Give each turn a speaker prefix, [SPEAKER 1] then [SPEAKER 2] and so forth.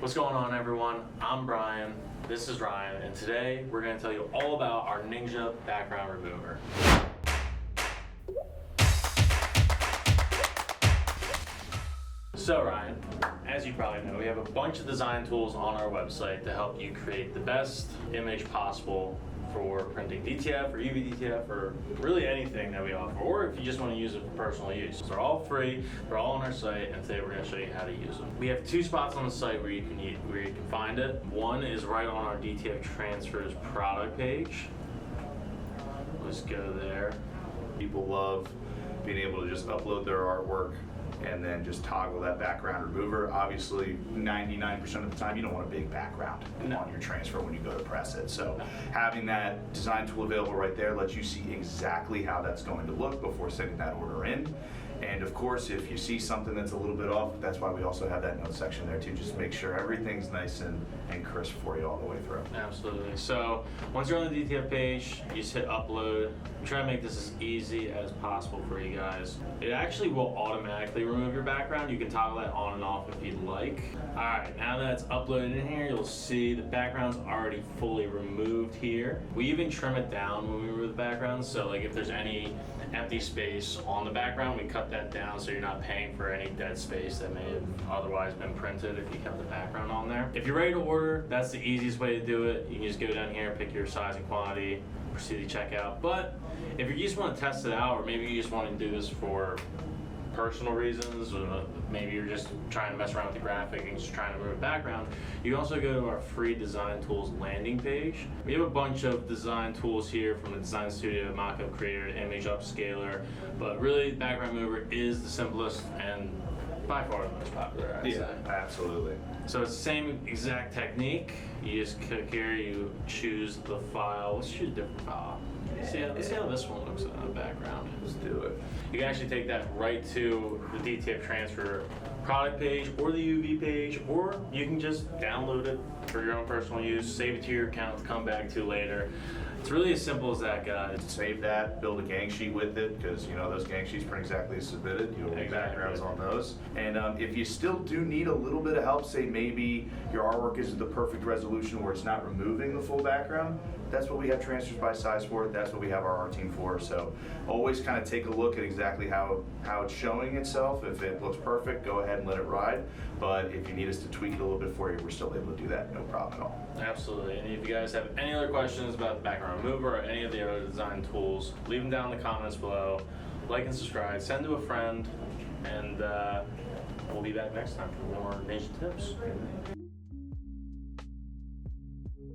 [SPEAKER 1] What's going on, everyone? I'm Brian, this is Ryan, and today we're going to tell you all about our Ninja background remover. So Ryan, as you probably know, we have a bunch of design tools on our website to help you create the best image possible for printing DTF or UV DTF or really anything that we offer, or if you just want to use it for personal use. They're all free, they're all on our site, and today we're going to show you how to use them. We have two spots on the site where you can find it. One is right on our DTF Transfers product page. Let's go there.
[SPEAKER 2] People love being able to just upload their artwork and then just toggle that background remover. Obviously, 99% of the time, you don't want a big background on your transfer when you go to press it. So having that design tool available right there lets you see exactly how that's going to look before sending that order in. And of course, if you see something that's a little bit off, that's why we also have that note section there too, just to make sure everything's nice and crisp for you all the way through.
[SPEAKER 1] Absolutely. So once you're on the DTF page, you just hit upload. We try to make this as easy as possible for you guys. It actually will automatically remove your background. You can toggle that on and off if you'd like. All right, now that it's uploaded in here, you'll see the background's already fully removed here. We even trim it down when we remove the background. So like if there's any empty space on the background, we cut that down so you're not paying for any dead space that may have otherwise been printed if you kept the background on there. If you're ready to order, that's the easiest way to do it. You can just go down here, pick your size and quantity, proceed to checkout. But if you just want to test it out, or maybe you just want to do this for personal reasons, or maybe you're just trying to mess around with the graphic and just trying to remove background, you can also go to our free design tools landing page. We have a bunch of design tools here, from the design studio, mockup creator, image upscaler, but really background remover is the simplest and by far the most popular, I'd say.
[SPEAKER 2] Absolutely.
[SPEAKER 1] So it's the same exact technique. You just click here, you choose the file. Let's choose a different file. Let's see how this one looks in the background.
[SPEAKER 2] Let's do it.
[SPEAKER 1] You can actually take that right to the DTF Transfer product page or the UV page, or you can just download it for your own personal use, save it to your account to come back to later. It's really as simple as that, guys.
[SPEAKER 2] Save that, build a gang sheet with it, because you know those gang sheets print exactly as submitted. You'll need backgrounds on those. And if you still do need a little bit of help, say maybe your artwork isn't the perfect resolution where it's not removing the full background, that's what we have Transfers by Size for. That's what we have our art team for. So always kind of take a look at exactly how it's showing itself. If it looks perfect, go ahead and let it ride. But if you need us to tweak it a little bit for you, we're still able to do that, no problem at all.
[SPEAKER 1] Absolutely. And if you guys have any other questions about the background remover or any of the other design tools, leave them down in the comments below. Like and subscribe, send to a friend, and we'll be back next time for more Ninja tips.